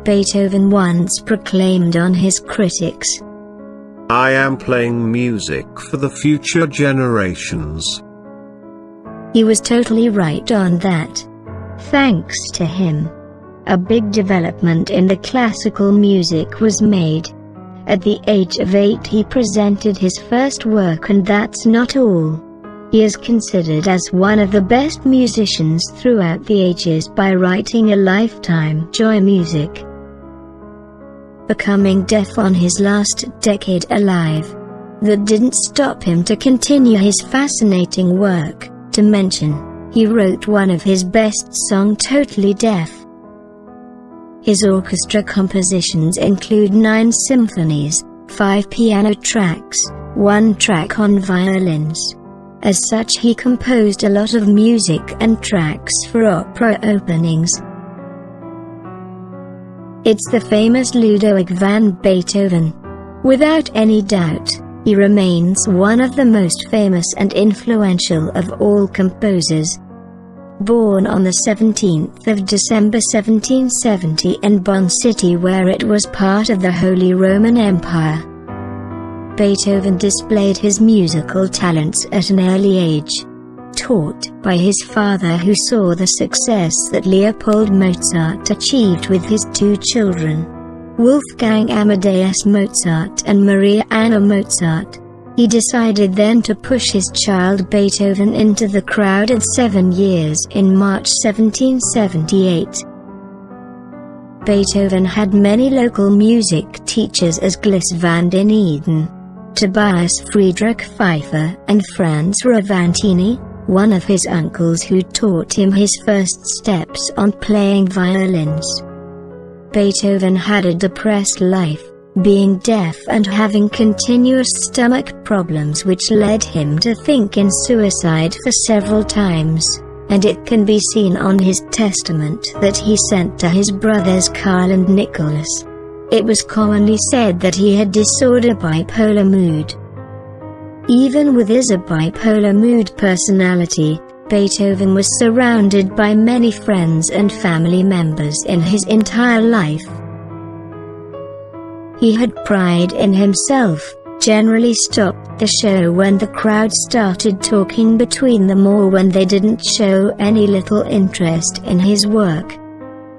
Beethoven once proclaimed on his critics, "I am playing music for the future generations." He was totally right on that. Thanks to him, a big development in the classical music was made. At the age of 8 he presented his first work, and that's not all. He is considered as one of the best musicians throughout the ages by writing a lifetime joy music. Becoming deaf on his last decade alive, that didn't stop him to continue his fascinating work. To mention, he wrote one of his best songs totally deaf. His orchestra compositions include 9 symphonies, 5 piano tracks, 1 track on violins. As such, he composed a lot of music and tracks for opera openings. It's the famous Ludewig van Beethoven. Without any doubt, he remains one of the most famous and influential of all composers. Born on the 17th of December 1770 in Bonn city, where it was part of the Holy Roman Empire, Beethoven displayed his musical talents at an early age. Taught by his father, who saw the success that Leopold Mozart achieved with his 2 children, Wolfgang Amadeus Mozart and Maria Anna Mozart, he decided then to push his child Beethoven into the crowd at 7 years in March 1778. Beethoven had many local music teachers as Glis van den Eden, Tobias Friedrich Pfeiffer, and Franz Ravantini, one of his uncles who taught him his first steps on playing violins. Beethoven had a depressed life, being deaf and having continuous stomach problems, which led him to think in suicide for several times, and it can be seen on his testament that he sent to his brothers Carl and Nicholas. It was commonly said that he had disorder bipolar mood. Even with his bipolar mood personality, Beethoven was surrounded by many friends and family members in his entire life. He had pride in himself, generally stopped the show when the crowd started talking between them or when they didn't show any little interest in his work.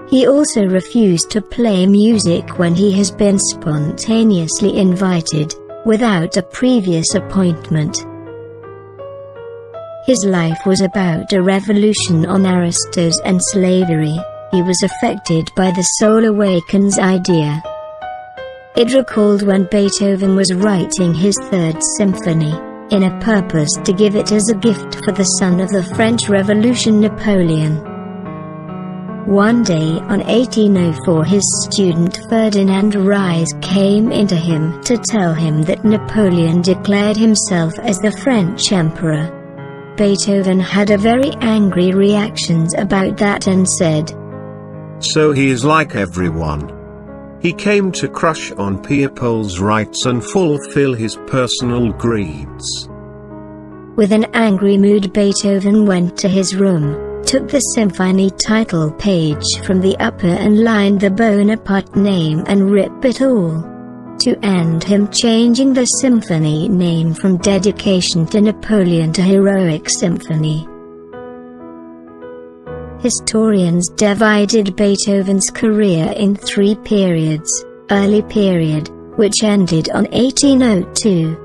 He also refused to play music when he has been spontaneously invited, without a previous appointment. His life was about a revolution on aristos and slavery. He was affected by the soul awakens idea. It recalled when Beethoven was writing his 3rd symphony, in a purpose to give it as a gift for the son of the French Revolution, Napoleon. One day on 1804, his student Ferdinand Ries came into him to tell him that Napoleon declared himself as the French emperor. Beethoven had a very angry reactions about that and said, "So he is like everyone. He came to crush on people's rights and fulfill his personal greeds." With an angry mood, Beethoven went to his room, took the symphony title page from the upper and lined the Bonaparte name and ripped it all. To end him changing the symphony name from Dedication to Napoleon to Heroic Symphony. Historians divided Beethoven's career in 3 periods: early period, which ended on 1802,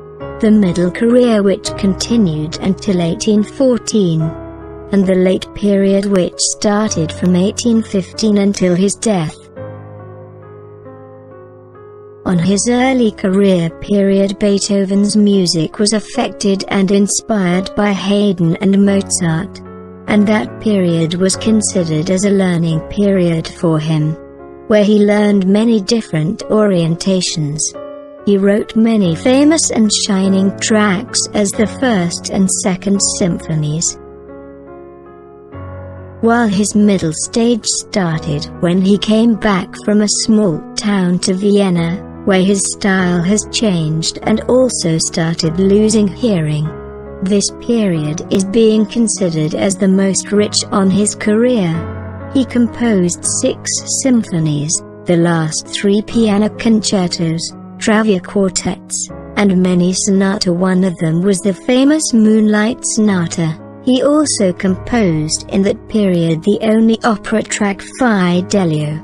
the middle career, which continued until 1814, and the late period, which started from 1815 until his death. On his early career period, Beethoven's music was affected and inspired by Haydn and Mozart, and that period was considered as a learning period for him, where he learned many different orientations. He wrote many famous and shining tracks as the First and Second Symphonies. While his middle stage started when he came back from a small town to Vienna, where his style has changed and also started losing hearing. This period is being considered as the most rich on his career. He composed 6 symphonies, the last 3 piano concertos, Travia quartets, and many sonata. One of them was the famous Moonlight Sonata. He also composed in that period the only opera track Fidelio.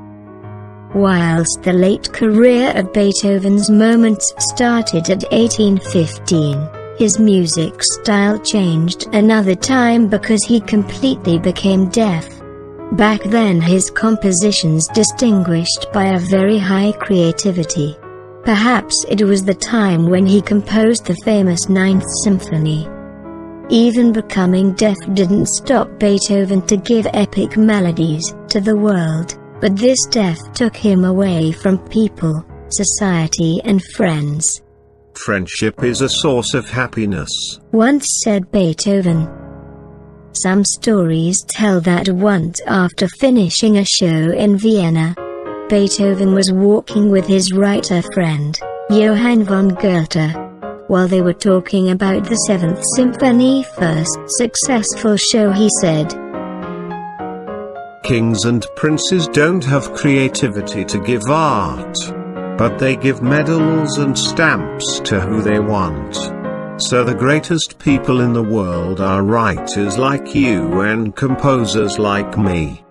Whilst the late career of Beethoven's Moments started at 1815, his music style changed another time because he completely became deaf. Back then his compositions distinguished by a very high creativity. Perhaps it was the time when he composed the famous Ninth Symphony. Even becoming deaf didn't stop Beethoven to give epic melodies to the world, but this death took him away from people, society and friends. Friendship is a source of happiness, once said Beethoven. Some stories tell that once after finishing a show in Vienna, Beethoven was walking with his writer friend, Johann von Goethe. While they were talking about the Seventh Symphony first successful show, he said, "Kings and princes don't have creativity to give art, but they give medals and stamps to who they want. So the greatest people in the world are writers like you and composers like me.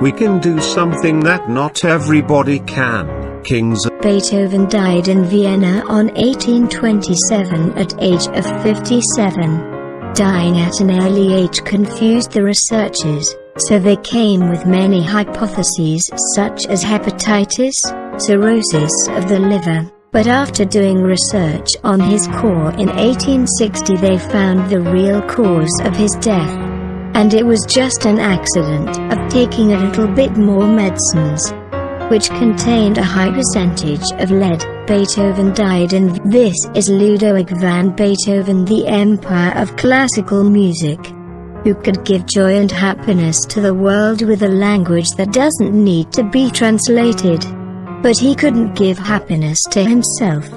We can do something that not everybody can." Kings. Beethoven died in Vienna on 1827 at age of 57. Dying at an early age confused the researchers, so they came with many hypotheses such as hepatitis, cirrhosis of the liver. But after doing research on his core in 1860 they found the real cause of his death. And it was just an accident of taking a little bit more medicines, which contained a high percentage of lead. Beethoven died in This is Ludewig van Beethoven, the empire of classical music, who could give joy and happiness to the world with a language that doesn't need to be translated. But he couldn't give happiness to himself.